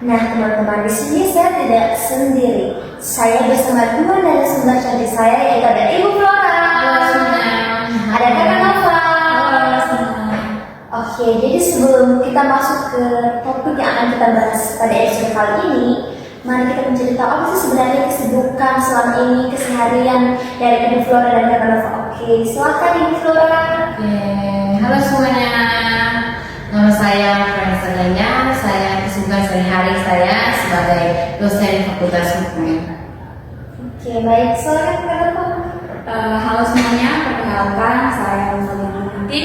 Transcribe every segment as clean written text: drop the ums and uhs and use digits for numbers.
Nah, teman-teman, di sini saya tidak sendiri. Saya bersama dua narasumber cantik saya, yaitu ada Ibu Flora. Ada Kakak Nova. Oke, jadi sebelum kita masuk ke topik yang akan kita bahas pada episode kali ini, mari kita mencari tahu apa sih sebenarnya kesibukan selama ini, keseharian dari Ibu Flora dan Kakak Nova. Oke, silakan Ibu Flora. Oke, halo semuanya. Nama saya Vanessa Ganya. Saya kesibukan sehari-hari saya sebagai dosen Fakultas Hukum. Oke, baik. Silakan Kakak Nova. Halo semuanya, perkenalkan saya Rosalia Nanti.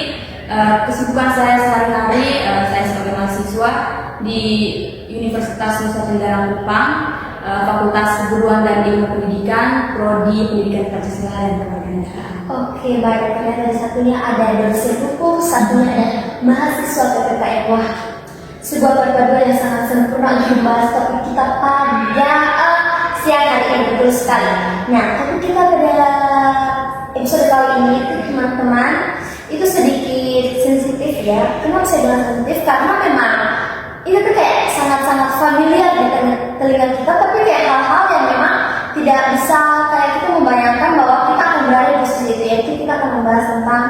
Kesibukan saya sehari-hari, saya sebagai mahasiswa di Universitas Nusa Tenggara Kupang, Fakultas Keguruan dan Ilmu Pendidikan, Prodi Pendidikan Pancasila dan Kewarganegaraan. Oke, baik. Ternyata satunya ada dosen hukum, satunya ada mahasiswa PPKN. Wah, sebuah perpaduan yang sangat sempurna untuk membahas topik kita pada siang hari ini, betul sekali. Nah, topik kita pada episode kali ini itu teman-teman itu sedikit sensitif ya. Kenapa saya bilang sensitif? Karena memang itu tuh kayak sangat-sangat familiar di telinga kita, tapi kayak hal-hal yang memang tidak bisa kayak kita membayangkan bahwa kita akan berada di situ, yaitu kita akan membahas tentang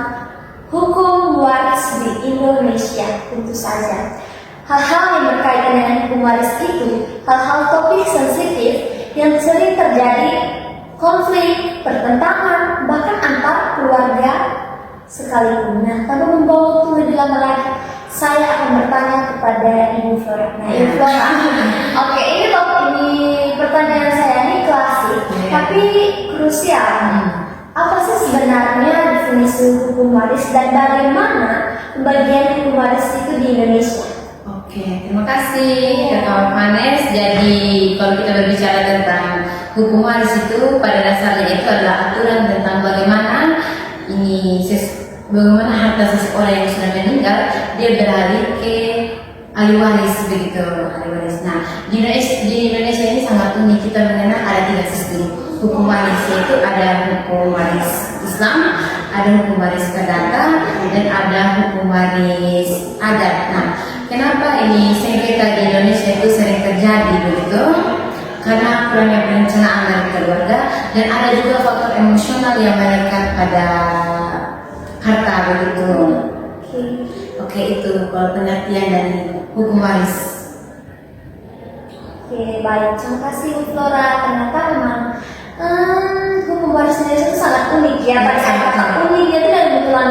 hukum waris di Indonesia. Tentu saja hal-hal yang berkaitan dengan hukum waris itu hal-hal topik sensitif yang sering terjadi konflik, pertentangan, bahkan antar keluarga sekalipun. Nah, tanpa membawa waktu lebih lama lagi, saya akan bertanya kepada Ibu Flora. Nah, Ibu Flora, oke, ini pertanyaan saya ini klasik, tapi krusial. Apa sih sebenarnya definisi hukum waris dan bagaimana pembagian hukum waris itu di Indonesia? Oke, terima kasih Kakak Manes. Jadi kalau kita berbicara tentang hukum waris itu pada dasarnya itu adalah aturan tentang bagaimana harta seseorang yang sudah meninggal dia beralih ke ahli waris, begitu, ahli waris. Nah, di Indonesia ini sangat unik. Kita mengenal ada 3 sistem hukum waris, yaitu ada hukum waris Islam, ada hukum waris perdata, dan ada hukum waris adat. Nah, kenapa ini sengketa di Indonesia itu sering terjadi begitu? Karena kurangnya perencanaan dari keluarga, dan ada juga faktor emosional yang melekat pada harta begitu. Oke, itu kalau pengertian dari hukum waris. Oke, baik. Terima kasih Bu Flora. Ternyata memang hukum waris Indonesia itu sangat unik ya. Pada saat kata uniknya itu dari kebetulan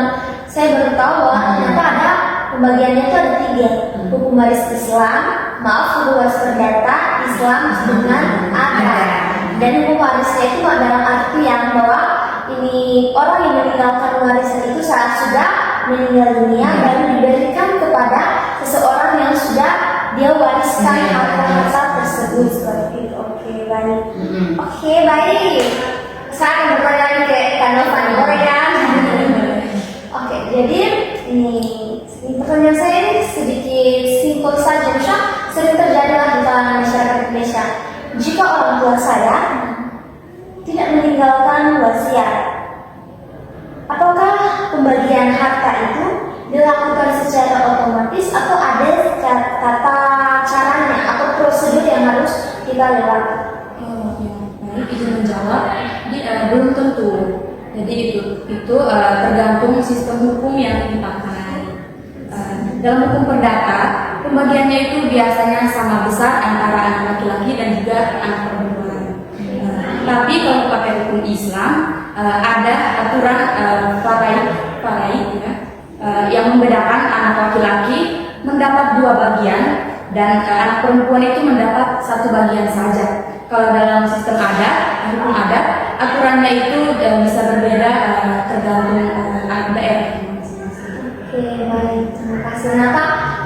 saya baru tahu bahwa ternyata ada pembagiannya itu ada 3. Hukum waris Islam, hukum waris perdata, Islam dengan adat. Dan hukum warisnya itu dalam arti yang bahwa ini orang yang meninggalkan warisan itu saat sudah meninggal dunia baru diberikan kepada seseorang yang sudah dia wariskan harta tersebut seperti itu. Oke, baik. Oke, baik. Saya akan bertanya lagi ke Kak Nova ya. Oke, jadi ini pertanyaan saya ini sedikit simpel saja. Misal sering terjadi di kalangan masyarakat Indonesia. Jika orang tua saya tidak meninggalkan wasiat, apakah pembagian harta itu dilakukan secara otomatis atau ada tata caranya atau prosedur yang harus kita lewati? Baik, izin menjawab. Belum tentu. Jadi itu tergantung sistem hukum yang dipakai. Dalam hukum perdata, pembagiannya itu biasanya sama besar antara anak laki-laki dan juga anak perempuan. Tapi kalau pakai hukum Islam, ada aturan faraid ya, yang membedakan anak laki-laki mendapat 2 bagian dan anak perempuan itu mendapat 1 bagian saja. Kalau dalam sistem adat, hukum adat, aturannya itu bisa berbeda tergantung daerah. Oke, baik. Terima kasih. Nah,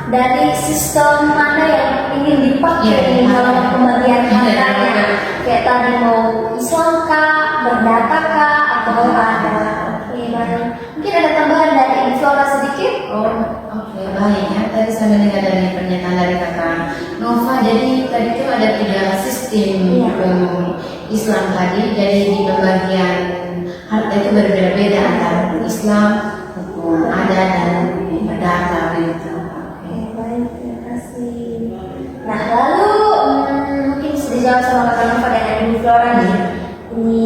dari sistem mana yang ingin dipakai dalam pembagian hartanya? Kayak tadi mau Islam kah, berdata kah, atau ada? Oke, baik. Mungkin ada tambahan dari Ibu Flora sedikit? Oke, baik ya. Tadi saya mendengar dari pernyataan dari Kakak Nova. Jadi tadi itu ada 3 sistem hukum Islam tadi. Jadi di pembagian harta itu berbeda-beda antara hukum Islam, hukum adat, dan hukum perdata begitu. Oke, baik. Terima kasih. Nah, lalu jawab sama Kakak Nova dan Ibu Flora nih. Ini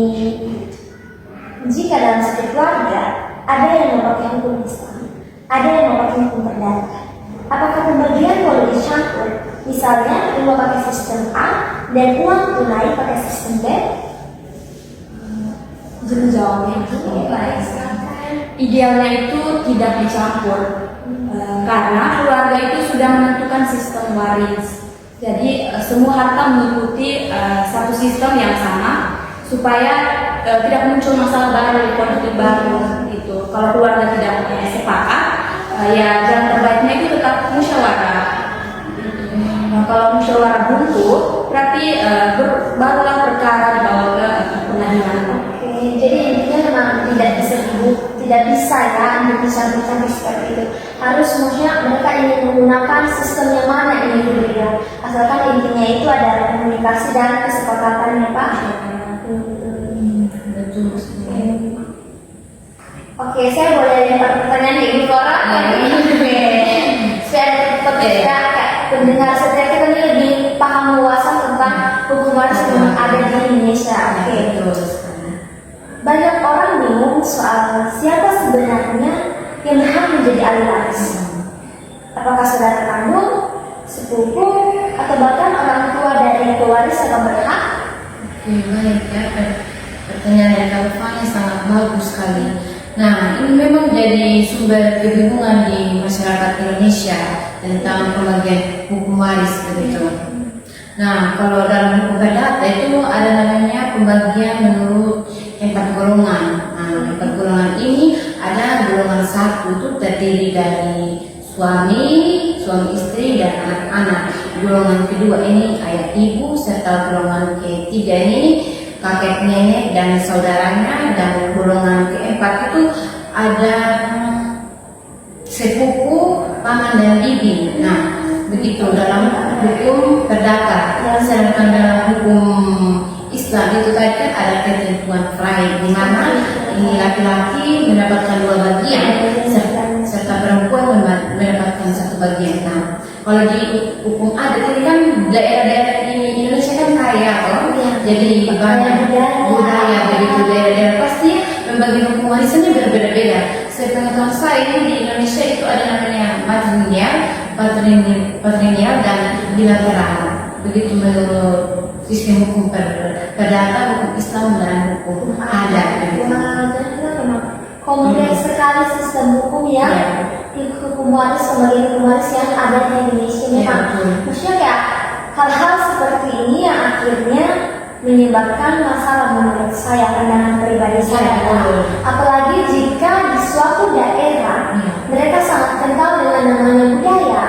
jika dalam satu keluarga ada yang memakai hukum Islam, ada yang memakai hukum perdata, apakah pembagian boleh dicampur? Misalnya uang pakai sistem A dan uang tunai pakai sistem B? Jadi jawabnya itu idealnya itu tidak dicampur. Karena keluarga itu sudah menentukan sistem waris. Jadi semua harta mengikuti satu sistem yang sama supaya tidak muncul masalah baru, konflik baru gitu. Kalau keluarga tidak sepakat, ya jalan terbaiknya itu tetap musyawarah. Nah, kalau musyawarah buntu, berarti barulah perkara dibawa ke pengadilan. Oke, jadi intinya memang tidak bisa ya untuk dicampur-campur seperti itu. Harus maksudnya mereka ingin menggunakan sistem yang mana ini berbeda. Asalkan intinya itu ada komunikasi dan kesepakatan ya Pak. Betul. Oke, saya boleh lempar pertanyaan di Ibu Flora? Supaya pemirsa pendengar setia kita ini lebih paham luasan tentang hukum waris yang ada di Indonesia. Oke. Banyak orang bingung soal siapa sebenarnya yang berhak menjadi ahli waris. Apakah saudara kandung, sepupu, atau bahkan orang tua dari pewaris yang berhak? Baik ya, pertanyaan dari Kak Fani sangat bagus sekali. Nah, ini memang jadi sumber kebingungan di masyarakat Indonesia tentang pembagian hukum waris begitu. Nah, kalau dalam hukum perdata itu ada namanya pembagian menurut 4 golongan. Nah, 4 golongan ini ada golongan 1 itu terdiri dari suami istri dan anak-anak. Golongan kedua ini ayah ibu, serta golongan ketiga ini kakek nenek dan saudaranya, dan golongan keempat itu ada sepupu, paman dan bibi. Nah, begitu dalam hukum perdata. Sedangkan dalam hukum Islam itu tadi kan ada ketentuan faraid di mana ini laki-laki mendapatkan 2 bagian serta perempuan mendapatkan 1 bagian. Nah, kalau di hukum adat ini kan daerah-daerah di Indonesia kan kaya toh, jadi banyak budaya begitu, daerah-daerah pasti membagi hukum warisannya berbeda-beda. Sepengetahuan saya di Indonesia itu ada namanya patrilineal dan bilateral. Begitu menurut sistem hukum perdata, hukum Islam dan hukum adat. Kompleks sekali sistem hukum ya. Hukum waris, pembagian hukum waris yang ada di Indonesia memang. Maksudnya kayak hal-hal seperti ini yang akhirnya menyebabkan masalah menurut saya, pandangan pribadi saya. Apalagi jika di suatu daerah mereka sangat kental dengan namanya budaya,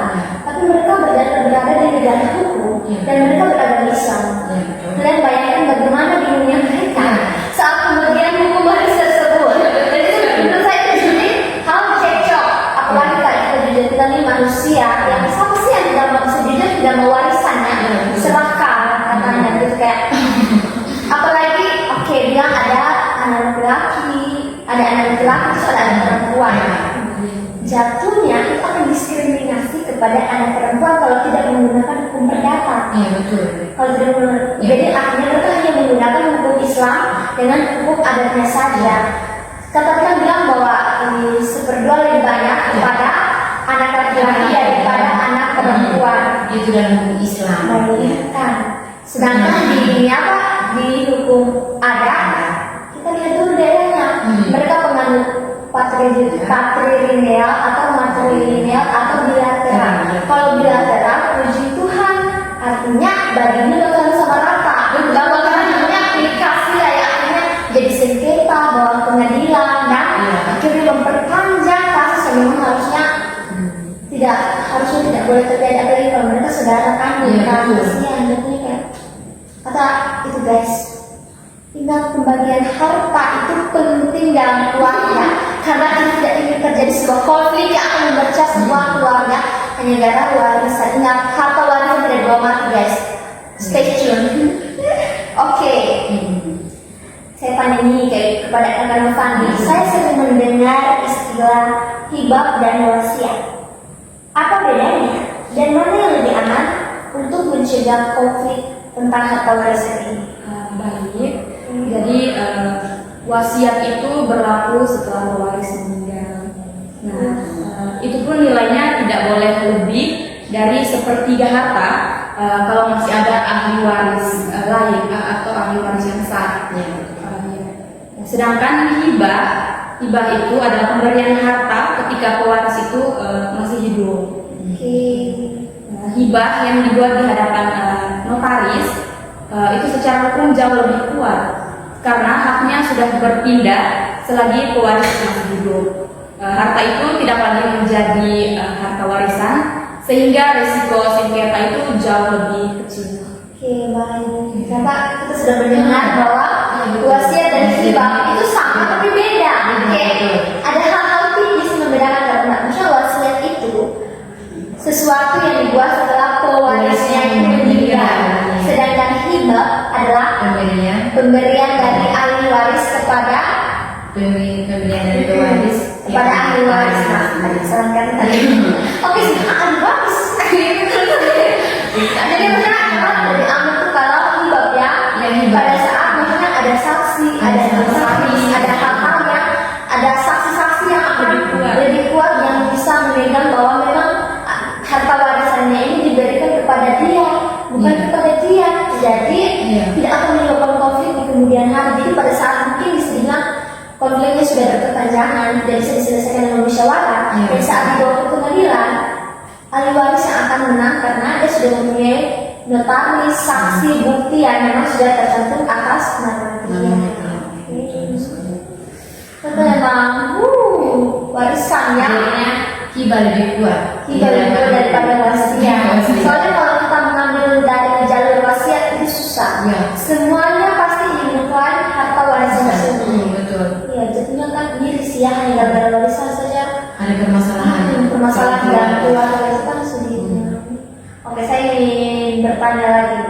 tapi mereka berada di negara hukum dan mereka beragama Islam. Kalian bayangkan bagaimana bingungnya mereka saat pembagian hukum waris tersebut. Jadi menurut saya itu jadi hal cekcok. Apalagi kalau kita ini manusia yang siapa sih yang tidak mau warisannya, serakah katanya gitu kayak. Apalagi bilang ada anak laki-laki, ada anak laki-laki, terus ada anak perempuan. Jatuhnya itu akan diskriminasi kepada anak perempuan kalau tidak menggunakan hukum perdata. Iya betul. Kalau tidak menggunakan, jadi akhirnya mereka hanya menggunakan hukum Islam dengan hukum adatnya saja. Katakan bilang bahwa ini 1/2 lebih banyak kepada anak laki-laki daripada anak perempuan. Itu dalam hukum Islam. Kan. Sedangkan di hukum adat kita lihat dulu daerahnya. Mereka penganut patrilineal atau matrilineal atau bilateral. Kalau bilateral, puji Tuhan, artinya baginya bakal sama rata. Gak bakal namanya aplikasi lah ya, artinya jadi sengketa bawa pengadilan dan akhirnya memperpanjang kasus yang memang harusnya tidak boleh terjadi. Apalagi kalau mereka saudara kandung, kasihan jadinya kayak kata itu guys. Ingat pembagian harta itu penting dalam keluarga karena tidak ingin terjadi sebuah konflik yang akan memecah sebuah keluarga hanya gara warisan. Ingat harta warisan tidak bawa mati guys. Stay tune. Oke. Saya tanya nih kepada Kakak Fandi. Saya sering mendengar istilah hibah dan wasiat. Apa bedanya dan mana yang lebih aman untuk mencegah konflik tentang harta warisan ini? Baik. Jadi wasiat itu berlaku setelah pewaris meninggal. Nah, itu pun nilainya tidak boleh lebih dari sepertiga harta kalau masih ada ahli waris lain atau ahli waris yang sah. Ya. Sedangkan hibah itu adalah pemberian harta ketika pewaris itu masih hidup. Hibah yang dibuat di hadapan notaris itu secara hukum jauh lebih kuat karena haknya sudah berpindah selagi pewaris masih hidup. Harta itu tidak lagi menjadi harta warisan sehingga risiko sengketa itu jauh lebih kecil. Oke, baik. Bapak, kita sudah mendengar bahwa wasiat dan hibah itu sama tapi beda. Oke, ada hal-hal tipis membedakan karena misalnya wasiat itu sesuatu yang dibuat setelah pewarisnya itu meninggal, sedangkan hibah adalah pemberian dari ahli waris kepada pemberian dari pewaris kepada ahli waris. Nah, disarankan tadi. Oke, ahli waris. Jadi misalnya dari amat itu kalau hibah ya, pada saat misalnya ada saksi, ada notaris, ada hal-hal yang ada saksi-saksi yang akan lebih kuat yang bisa memegang bahwa memang harta warisannya ini diberikan kepada dia, bukan kepada dia. Jadi tidak akan menyebabkan konflik di kemudian hari. Jadi pada saat mungkin bisa dibilang konfliknya sudah berkepanjangan, tidak bisa diselesaikan dengan musyawarah. Dan saat dibawa ke pengadilan, ahli waris yang akan menang karena dia sudah mempunyai notaris, saksi, bukti yang memang sudah tercantum atas nama dia. Itu memang warisan ya. Hibah lebih kuat. Hibah lebih kuat daripada wasiat. Soalnya kalau kita mengambil dari jalur wasiat itu susah. Semuanya pasti diinginkan harta warisan tersebut. Betul. Iya, jadinya kan miris ya, hanya gara-gara warisan saja Ada permasalahan. permasalahan dalam keluarga itu kan sedih. Oke, saya ingin bertanya lagi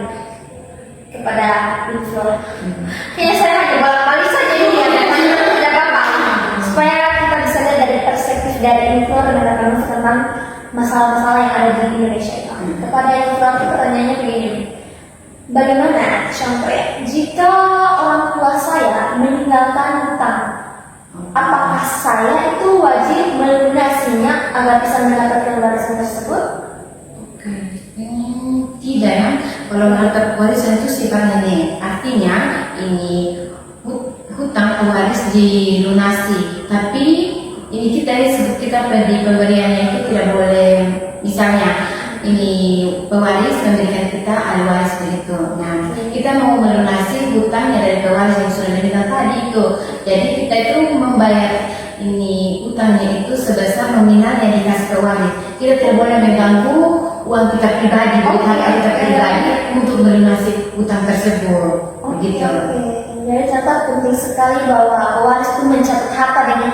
kepada Info. Kayaknya saya hanya bolak-balik saja ini ya, bertanya tidak apa-apa. Supaya kita bisa lihat dari perspektif dari Info dan tentang masalah-masalah yang ada di Indonesia itu. Kepada Info, pertanyaannya begini. Bagaimana contoh ya, jika orang tua saya meninggalkan hutang, apakah saya itu wajib melunasinya agar bisa mendapatkan warisan tersebut? Tidak ya, kalau harta warisan itu sifatnya nih, artinya ini hutang pewaris dilunasi, tapi ini kita di pemberiannya itu tidak boleh, misalnya ini pewaris memberikan kita ahli waris begitu. Nah, kita mau melunasi hutangnya dari pewaris yang sudah meninggal tadi itu. Jadi kita itu membayar ini hutangnya itu sebesar nominal yang dikasih pewaris. Kita tidak boleh mengganggu uang kita pribadi, harta kita pribadi untuk melunasi hutang tersebut. Begitu. Jadi catat penting sekali bahwa pewaris itu mencatat harta dengan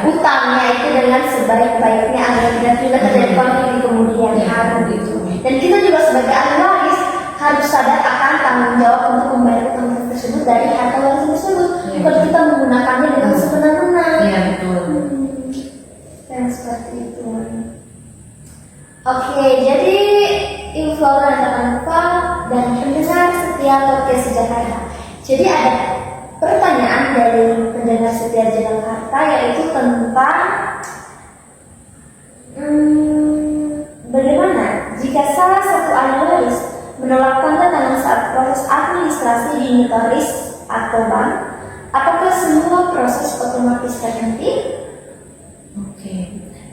utangnya itu dengan sebaik-baiknya agar tidak terjadi konflik di kemudian hari gitu. Dan kita juga sebagai ahli waris harus sadar akan tanggung jawab untuk membayar utang tersebut dari harta waris tersebut. Kalau kita menggunakannya dengan sebenar-benar. Iya betul. Dan seperti itu. Oke, jadi info dan pendengar setia podcast Jakarta. Jadi ada pertanyaan dari pendengar setia Jakarta yaitu tentang bagaimana jika salah satu ahli waris menolak tanda tangan saat proses administrasi di notaris atau bank, apakah semua proses otomatis terhenti? Oke,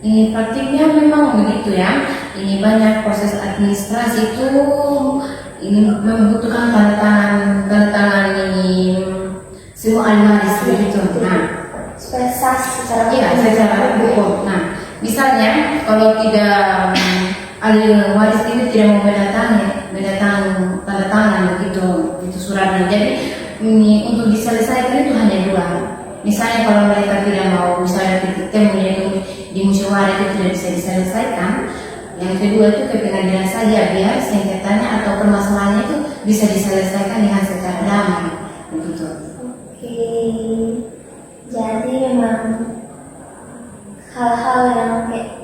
ini praktiknya memang begitu ya. Ini banyak proses administrasi itu ini membutuhkan tanda tangan ini semua ahli waris begitu. Nah, supaya sah secara hukum. Nah, misalnya kalau tidak ahli waris ini tidak mau mendatang tanda tangan begitu itu suratnya. Jadi ini untuk diselesaikan itu hanya dua. Misalnya kalau mereka tidak mau, misalnya temunya itu di musyawarah itu tidak bisa diselesaikan. Yang kedua itu ke pengadilan saja biar sengketanya atau permasalahannya itu bisa diselesaikan dengan secara damai begitu. Oke, jadi memang hal-hal yang kayak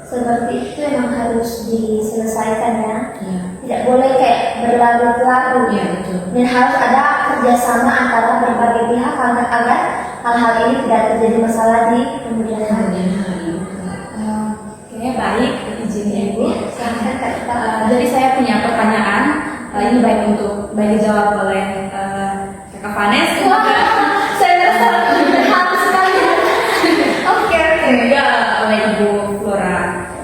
seperti itu memang harus diselesaikan ya. Tidak boleh kayak berlarut-larut. Iya, betul. Dan harus ada kerjasama antara berbagai pihak agar hal-hal ini tidak terjadi masalah di kemudian hari. Kemudian hari. Oke, baik, izinnya Ibu. Silahkan Kak Ita. Jadi saya punya pertanyaan, ini baik dijawab oleh Kakak Vanes. Saya merasa terharu sekali. Oke. Juga oleh Ibu Flora.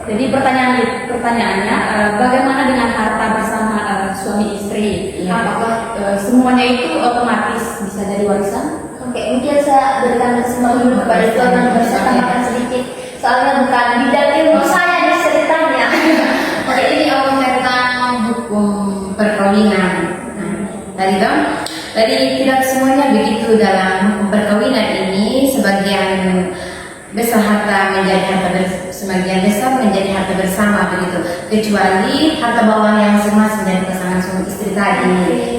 Jadi pertanyaannya, bagaimana dengan harta bersama suami istri? Iya. Apakah semuanya itu otomatis bisa jadi warisan? Oke, mungkin saya berikan kesempatan dulu kepada Tuan dan saya tambahkan sedikit. Soalnya bukan bidang ilmu saya nih ceritanya. Oke, ini awal tentang hukum perkawinan. Nah, tadi tidak semuanya begitu dalam hukum perkawinan ini. Sebagian besar harta menjadi sebagian besar menjadi harta bersama begitu. Kecuali harta bawaan yang masing-masing dari pasangan suami istri tadi,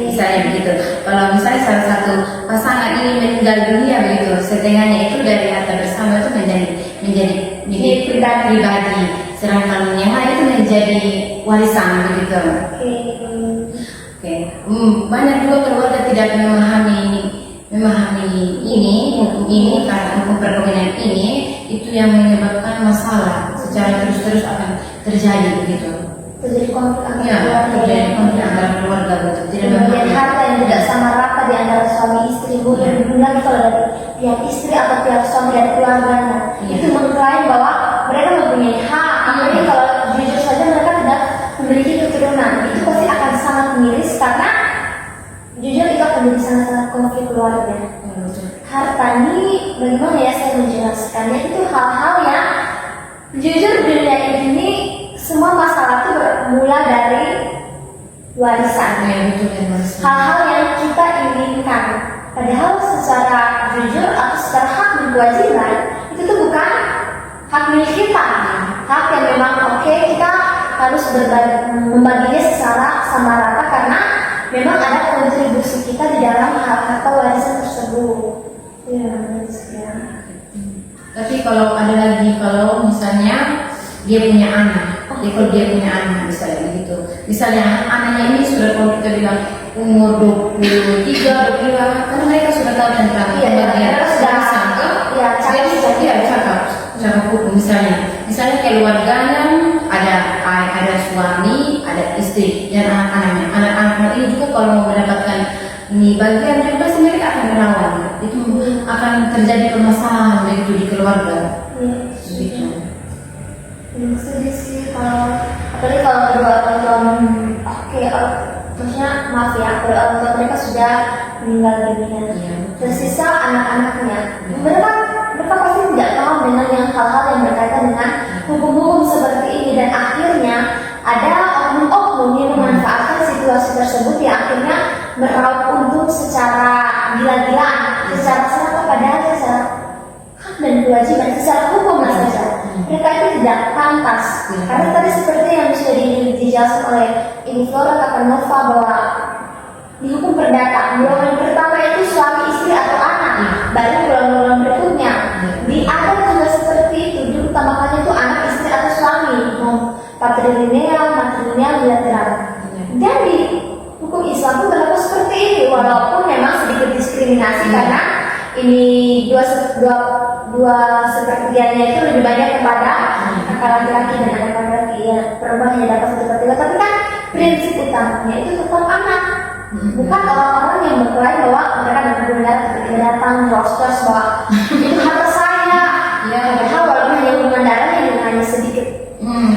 misalnya begitu. Kalau misalnya salah satu pasangan ini meninggal dunia begitu, setengahnya itu dari harta bersama itu menjadi milik pribadi, sedangkan yang lain itu menjadi warisan begitu. Oke. Banyak juga keluarga tidak memahami ini hukum ini karena hukum perkawinan ini itu yang menyebabkan masalah secara terus akan terjadi begitu. Terjadi konflik Ya, terjadi konflik antara keluarga betul. Tidak Kemudian memahami. harta yang tidak sama rata di antara suami istri, kemudian lagi kalau dari pihak istri atau pihak suami dan keluarganya Iya. itu mengklaim bahwa mereka mempunyai hak, apalagi kalau jujur saja mereka tidak memiliki keturunan, itu pasti akan sangat miris karena jujur itu akan menjadi sangat konflik keluarga. Harta ini bagaimana ya saya menjelaskannya, itu hal-hal yang jujur dunia ini semua masalah itu bermula dari warisan. Ya, betul dan warisan. Hal-hal yang kita inginkan, padahal secara jujur atau secara hak dan kewajiban itu tuh bukan hak milik kita, hak yang memang oke, kita harus membaginya secara sama rata karena memang ada kontribusi kita di dalam harta warisan tersebut. Ya. Tapi kalau ada lagi, kalau misalnya dia punya anak, kalau dia punya anak misalnya begitu. Misalnya anaknya ini sudah kalau kita bilang umur 23, 25, karena mereka sudah tahu tentang pembagian warisan kan? Jadi cakap hukum misalnya keluarganya ada suami, ada istri dan anak-anaknya. Anak-anak ini juga kalau mau mendapatkan bagian yang pasti mereka akan melawan. Itu akan terjadi permasalahan begitu di keluarga. Begitu. Setuju sih kalau apalagi kalau kedua orang tua maksudnya maaf ya, kalau orang tua mereka sudah meninggal dunia, Iya. tersisa anak-anaknya, mereka pasti tidak tahu dengan yang hal-hal yang berkaitan dengan hukum-hukum seperti ini dan akhirnya ada oknum-oknum yang memanfaatkan situasi tersebut yang akhirnya meraup untung secara gila-gilaan, secara serta padahal secara hak dan kewajiban secara hukum saja. Mereka itu tidak pantas. Karena tadi seperti yang sudah dijelaskan oleh Ibu Flora Kakak Nova bahwa di hukum perdata, golongan pertama itu suami istri atau anak, baru golongan berikutnya. Di adat juga seperti itu, diutamakannya itu anak istri atau suami, patrilineal, matrilineal, bilateral. Dan di hukum Islam pun berlaku seperti ini, walaupun memang sedikit diskriminasi karena ini dua sepertiganya itu lebih banyak kepada kakak laki-laki dan anak laki-laki, ya perempuan hanya dapat 1/3, tapi kan prinsip utamanya itu tetap anak, bukan orang-orang yang berklaim bahwa mereka dapat benar ketika datang rosters bahwa itu harta saya, ya padahal walaupun hanya hubungan darah yang hanya sedikit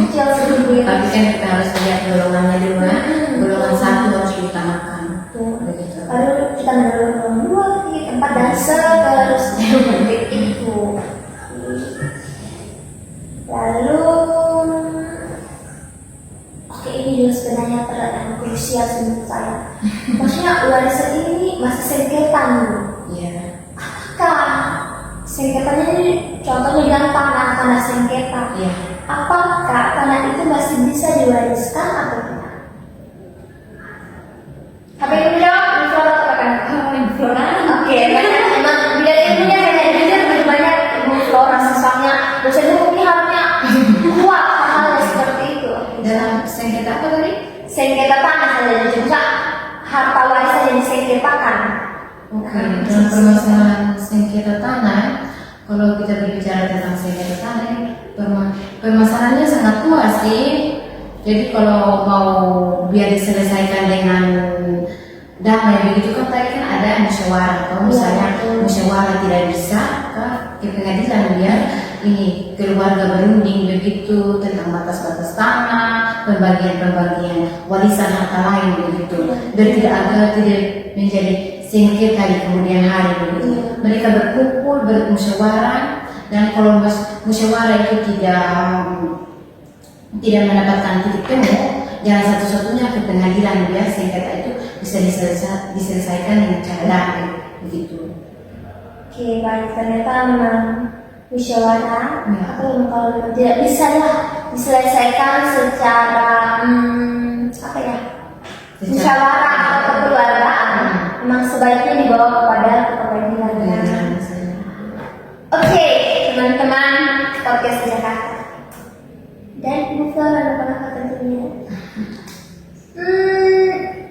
kecil sedikit. Tapi kan kita harus lihat golongannya dulu ya. Golongan satu harus diutamakan. Begitu. Baru kita menurut golongan 2, 3, 4 dan seterusnya seperti itu. Lalu oke, ini juga sebenarnya pertanyaan krusial menurut saya. Maksudnya warisan ini masih sengketa nih. Iya. Apakah sengketanya ini contohnya bilang tanah sengketa? Iya. Apakah tanah itu masih bisa diwariskan atau tidak? Apa yang menjawab? Ibu Flora katakan. Ibu Flora. Oke, banyak memang bidang ilmunya hanya jujur lebih banyak Ibu Flora, misalnya dosen hukumnya harusnya kuat hal-hal seperti itu. Dalam sengketa apa tadi? Sengketa tanah saja, bisa harta warisan yang disengketakan. Oke, dalam permasalahan sengketa tanah, kalau kita berbicara tentang sengketa tanah, permasalahannya sangat luas sih. Jadi kalau mau biar diselesaikan dengan damai begitu kan tadi kan ada musyawarah. Kalau misalnya musyawarah tidak bisa ke pengadilan biar ini keluarga berunding begitu tentang batas-batas tanah, pembagian warisan harta lain begitu. Biar tidak menjadi sengketa di kemudian hari begitu. Mereka berkumpul bermusyawarah, dan kalau musyawarah itu tidak mendapatkan titik temu, jalan satu-satunya ke pengadilan biar sengketa itu bisa diselesaikan dengan cara damai begitu. Oke, baik, ternyata memang musyawarah Ya. atau kalau tidak bisa ya diselesaikan secara musyawarah atau kekeluargaan, memang sebaiknya dibawa kepada pengadilan. Oke, teman-teman podcast Jakarta dan Ibu Flora ada pendapat tentunya.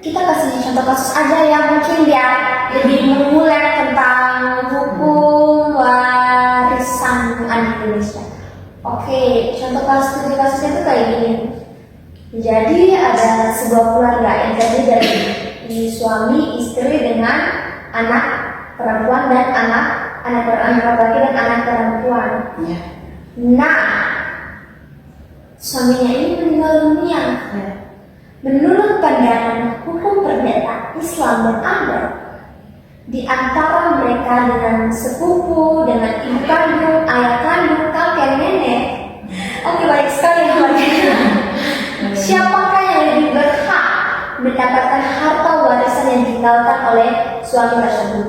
Kita kasih contoh kasus aja yang mungkin biar lebih mengulik tentang hukum warisan anak Indonesia. Oke, contoh kasusnya itu kayak gini. Jadi ada sebuah keluarga yang terdiri dari suami, istri dengan anak perempuan dan anak laki dan anak perempuan. Ya. Nah, suaminya ini meninggal dunia. Menurut pandangan hukum perdata Islam dan adat, di antara mereka dengan sepupu, dengan ibu kandung, ayah kandung, kakek, nenek. Oke, baik sekali keluarga. Siapakah yang lebih berhak mendapatkan harta warisan yang ditinggalkan oleh suami tersebut?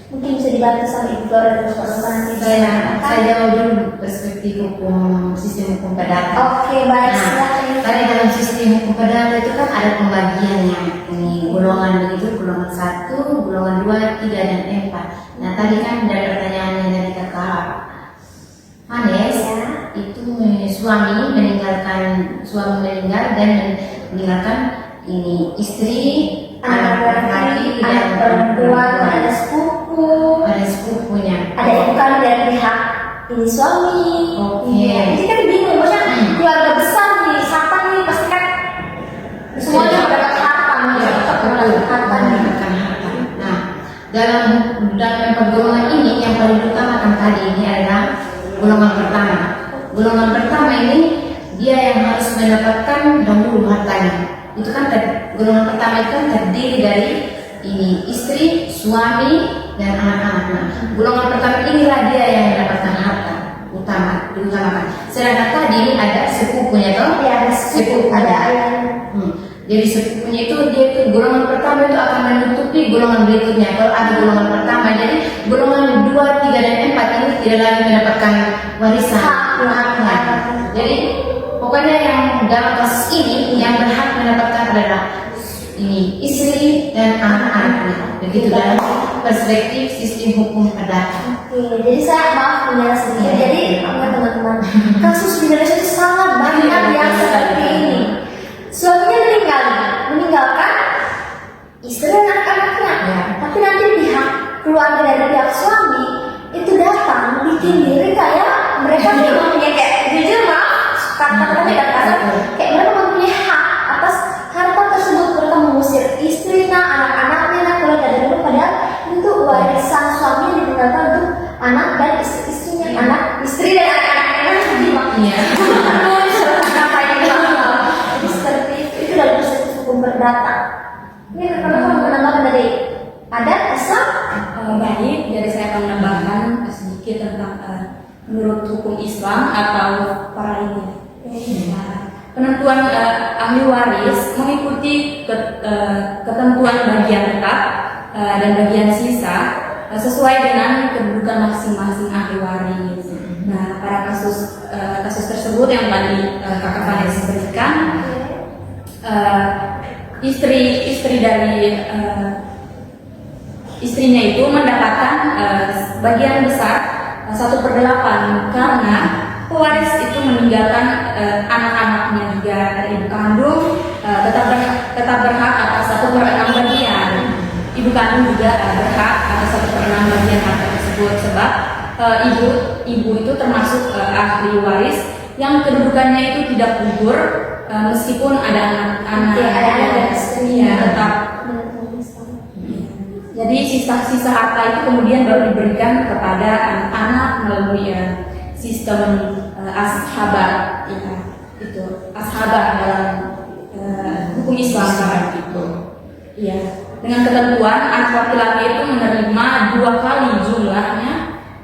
Mungkin bisa dibantu sama Ibu Flora dan teman-teman. Saya jawab dulu perspektif sistem hukum perdata. Oke, baik. Nah, Silakan. tadi dalam sistem hukum perdata itu kan ada pembagiannya. Ini golongan begitu, golongan 1, golongan 2, 3 dan 4. Nah, tadi kan dari pertanyaannya dari kakak Hanes, itu suami meninggal dan meninggalkan ini istri, anak laki dan perempuan, ada sepupu, ada sepupunya. ada ibu kandung dari pihak ini suami. Oke. Iya, jadi kan bingung, maksudnya keluarga besar nih, siapa nih pasti kan semuanya mendapat harta, harta nih. Nah, dalam golongan ini yang paling utama kan tadi ini adalah golongan pertama. Golongan pertama ini dia yang harus mendapatkan dahulu hartanya. Itu kan golongan pertama itu kan terdiri dari ini istri, suami, dan anak-anak. Nah, golongan pertama inilah dia yang mendapatkan harta diutamakan. Sedangkan tadi ini ada sepupunya toh? Ya, ada sepupu, ada ayah. Jadi sepupunya itu dia itu golongan pertama itu akan menutupi golongan berikutnya. Kalau ada golongan pertama, jadi golongan 2, 3 dan 4 ini tidak lagi mendapatkan warisan. Jadi pokoknya yang dalam kasus ini yang berhak mendapatkan adalah ini istri dan anak-anaknya. Begitu dalam perspektif sistem hukum perdata. Oke, jadi saya maaf menjelaskan sedikit. Jadi teman-teman, kasus di Indonesia itu sangat banyak yang seperti ini. Suaminya meninggalkan istri dan anak-anaknya. Ya. Tapi nanti pihak keluarga dari pihak suami itu datang bikin diri kayak mereka mempunyai kayak jujur maaf kata-kata tidak kasar, kayak mereka mempunyai hak atas harta tersebut. Mereka mengusir istrinya, anak-anaknya, keluarga dari rumah, padahal itu warisan suami yang ditinggalkan untuk anak dan istrinya, anak istri dan anak-anaknya. Iya. Jadi seperti itu dalam perspektif hukum perdata. Ini rekan-rekan menambahkan dari adat Islam. Baik, jadi saya akan menambahkan sedikit tentang menurut hukum Islam atau paralignya. Penentuan ahli waris mengikuti ketentuan bagian tetap dan bagian sisa sesuai dengan kedudukan masing-masing ahli waris. Nah, pada kasus tersebut yang tadi kakak Vanessa berikan, istri dari istrinya itu mendapatkan bagian besar 1/8 karena pewaris itu meninggalkan anak-anaknya juga dari ibu kandung tetap berhak atas 1/8 pun juga berhak atas 1/6 bagian harta tersebut, sebab ibu itu termasuk ahli waris yang kedudukannya itu tidak gugur meskipun ada anak-anak Ya, ada anak dan istri. ya, tetap. Jadi sisa-sisa harta itu kemudian baru diberikan kepada anak-anak melalui sistem ashabah, ya, itu ashabah dalam hukum Islam sekarang itu. Ya, dengan ketentuan anak laki-laki itu menerima 2 kali jumlahnya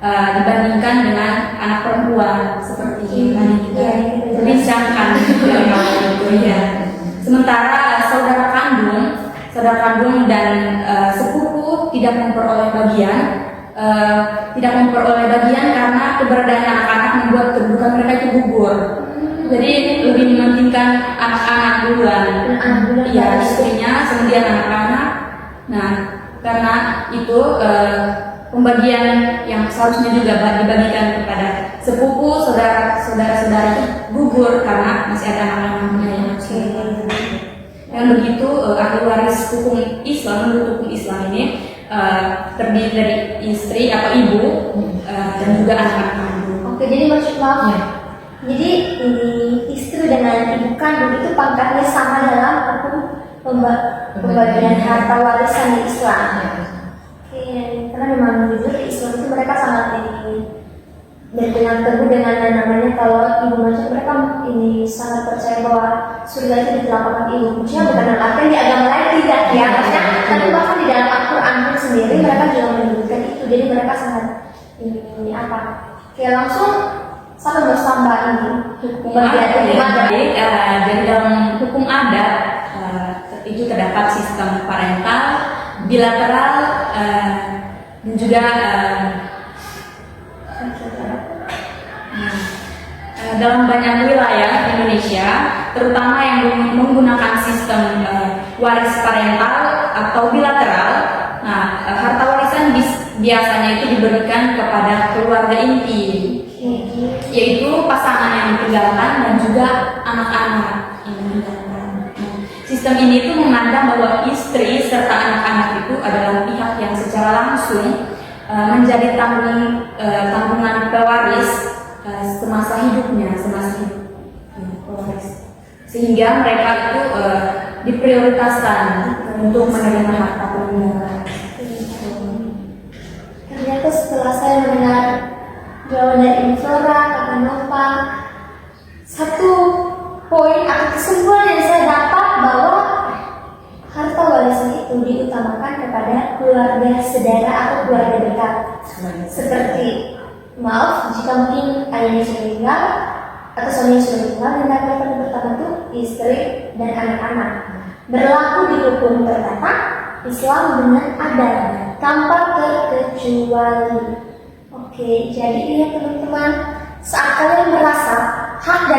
dibandingkan dengan anak perempuan seperti yang tadi kita bincangkan itu ya. Sementara saudara kandung dan sepupu tidak memperoleh bagian karena keberadaan anak-anak membuat kedudukan mereka itu gugur. Jadi lebih mementingkan anak-anak duluan, ya, istrinya, kemudian anak-anak. Nah, karena itu pembagian yang seharusnya juga dibagikan kepada sepupu, saudara-saudara itu gugur karena masih ada anak-anaknya yang masih. Dengan begitu ahli waris hukum Islam, menurut hukum Islam ini terdiri dari istri atau ibu dan juga anak-anak kandung. Oke, jadi maaf. Jadi ini istri dengan ibu kandung itu pangkatnya sama dalam hukum pembagian harta warisan di Islam. Oke, karena memang jujur di Islam itu mereka sangat ini berpegang teguh dengan yang namanya kalau ibu manusia, mereka ini sangat percaya bahwa surga itu di telapak ibu. Maksudnya bukan dalam artian di agama lain tidak ya, maksudnya tapi bahkan di dalam Al-Quran pun sendiri mereka juga menyebutkan itu. Jadi mereka sangat ini apa? Oke, langsung satu bertambah ini hukum adat. Jadi dalam hukum adat itu terdapat sistem parental, bilateral, dan juga dalam banyak wilayah Indonesia, terutama yang menggunakan sistem waris parental atau bilateral, nah harta warisan biasanya itu diberikan kepada keluarga inti, yaitu pasangan yang ditinggalkan dan juga anak-anak yang ditinggalkan. Sistem ini itu memandang bahwa istri serta anak-anak itu adalah pihak yang secara langsung menjadi tanggungan pewaris semasa hidupnya, pewaris. Sehingga mereka itu diprioritaskan untuk menerima harta peninggalan. Ternyata setelah saya mendengar jawaban dari Inflora, Kak Nova, satu poin atau kesimpulan yang saya dapat bahwa harta warisan itu diutamakan kepada keluarga saudara atau keluarga dekat. Seperti maaf jika mungkin ayahnya sudah meninggal atau suaminya sudah meninggal, dan yang pertama itu istri dan anak-anak. Berlaku di hukum tertata Islam dengan adat tanpa terkecuali. Oke, jadi ya teman-teman, saat kalian merasa hak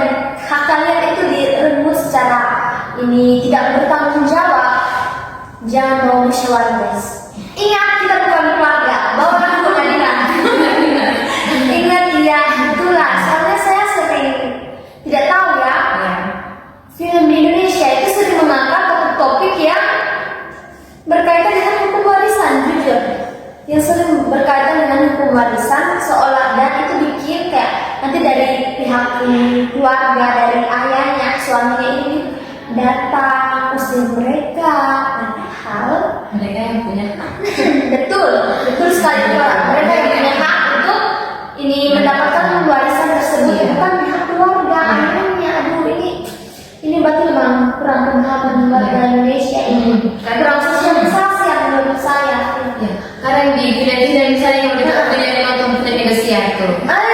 kalian itu direnggut secara ini tidak bertanggung jawab, jangan mau musyawarah guys. Ingat, kita bukan keluarga, bawa ke pengadilan. Ingat ya, itulah. Soalnya saya sering tidak tahu ya, film di Indonesia itu sering mengangkat topik yang berkaitan dengan hukum warisan, jujur. Yang sering berkaitan dengan hukum warisan, seolah dan itu bikin kayak nanti dari pihak keluarga, dari ayahnya, suaminya ini datang usir mereka, padahal mereka yang punya hak. betul sekali Pak. Mereka yang punya hak untuk ini mendapatkan warisan tersebut, bukan pihak keluarga ayahnya. Aduh, ini berarti memang kurang pemahaman warga Indonesia ini, kurang sosialisasi yang menurut saya. Ya, karena di film-film misalnya yang kita tidak nonton film Indonesia itu.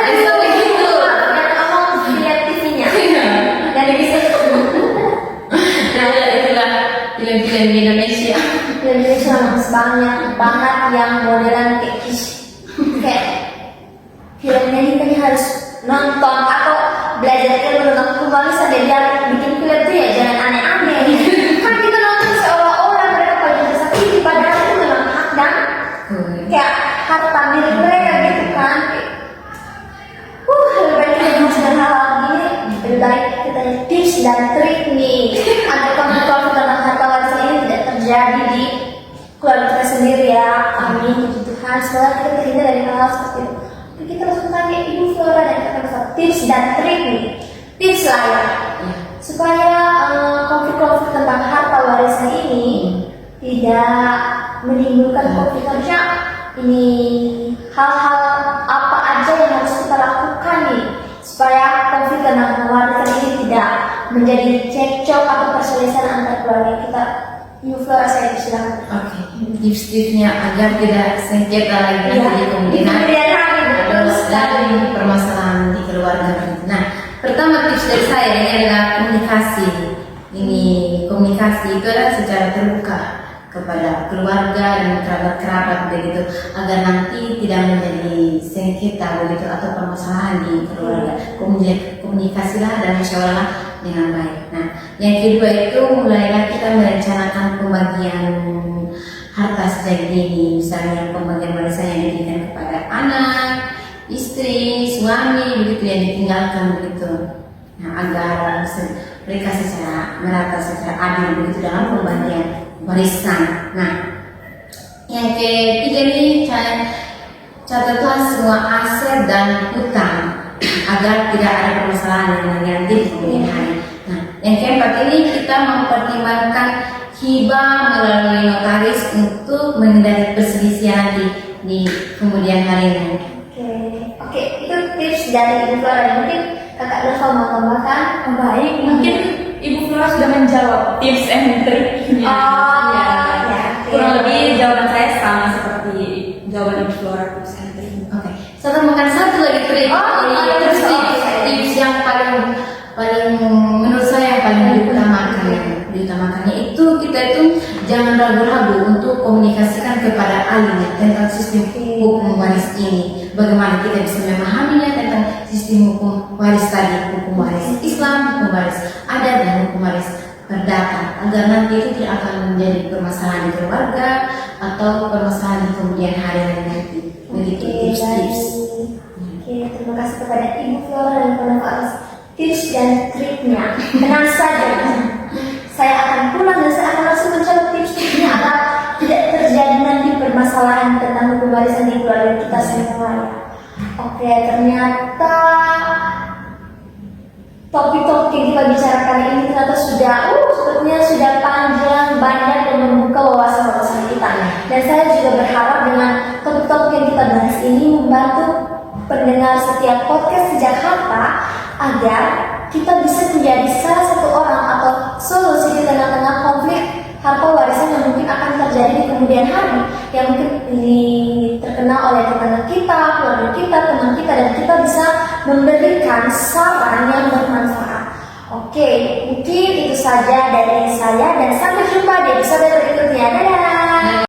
Itu begitu. Dan ngomong lihat TV-nya. Dari bisa. Nah, itulah film-film di Indonesia. Film Indonesia banget yang modelan kayak filmnya ini harus nonton atau belajar ilmu tentang hukum warisan, dan dia bikin film itu ya jangan aneh-aneh. Kan kita nonton seolah-olah mereka paling tersakiti, padahal itu memang hak dan kayak harta milik mereka gitu kan. Lebih baik kita menjelaskan hal gini, lebih baik kita tips dan trik nih agar konflik tentang harta warisan ini tidak terjadi di keluarga kita sendiri ya. semoga kita terhindar dari hal-hal seperti itu. Oke, kita langsung tanya Ibu Flora dan Kak Nova, tips dan trik nih, tips lah ya, supaya konflik-konflik tentang harta warisan ini tidak menimbulkan konflik. Harusnya ini hal-hal apa aja yang harus kita lakukan nih supaya konflik tentang warisan ini tidak menjadi cekcok atau perselisihan antar keluarga kita. Ibu Flora, saya silakan. Oke, tips-tipsnya agar tidak sengketa lagi Iya. nanti di kemudian hari. Kemudian hari, betul sekali. Dari permasalahan di keluarga. Nah, pertama tips dari saya ini adalah komunikasi. Ini komunikasi itu adalah secara terbuka kepada keluarga dan kerabat-kerabat begitu, agar nanti tidak menjadi sengketa begitu atau permasalahan di keluarga. Komunikasilah dan musyawarah dengan baik. Nah, yang kedua itu mulailah kita merencanakan pembagian harta sejak dini, misalnya pembagian warisan yang diberikan kepada anak, istri, suami begitu yang ditinggalkan begitu. Nah, agar mereka secara merata, secara adil begitu dalam pembagian warisan. Nah, yang ketiga ini catatlah semua aset dan hutang agar tidak ada permasalahan yang nanti di kemudian hari. Nah, yang keempat ini kita mempertimbangkan hibah melalui notaris untuk menghindari perselisihan di kemudian hari ini. Oke, itu tips dari Ibu Flora. Mungkin Kakak Nova mau tambahkan? Baik, mungkin Ibu Flora sudah menjawab tips and triknya. Ya. Kurang lebih jawaban saya sama seperti jawaban Ibu Flora tips and trik. Oke, saya tambahkan satu lagi trik. Iya, Tips yang paling menurut saya yang paling diutamakannya itu kita itu jangan ragu-ragu untuk komunikasikan kepada ahli tentang sistem hukum waris ini. Bagaimana kita bisa memahaminya tentang sistem hukum waris tadi, hukum waris Islam, hukum waris adat dan hukum waris perdata, agar nanti itu tidak akan menjadi permasalahan di keluarga atau permasalahan di kemudian hari nanti. Begitu tips-tips. Oke, terima kasih kepada Ibu Flora dan Kak Nova atas tips dan triknya. Tenang saja, saya akan pulang dan saya akan langsung mencoba tips-tipsnya agar tidak terjadi nanti permasalahan tentang hukum warisan di keluarga kita semua. Oke, ternyata topik-topik yang kita bicarakan kali ini ternyata sepertinya sudah panjang, banyak dan membuka wawasan-wawasan kita. Dan saya juga berharap dengan topik-topik yang kita bahas ini membantu pendengar setiap podcast Jejak Harta agar kita bisa menjadi salah satu orang atau solusi di tengah-tengah konflik harta warisan yang mungkin akan terjadi di kemudian hari, yang mungkin terkena oleh tetangga kita, keluarga kita, teman kita, dan kita bisa memberikan saran yang bermanfaat. Oke, mungkin itu saja dari saya dan sampai jumpa di episode berikutnya. Dadah!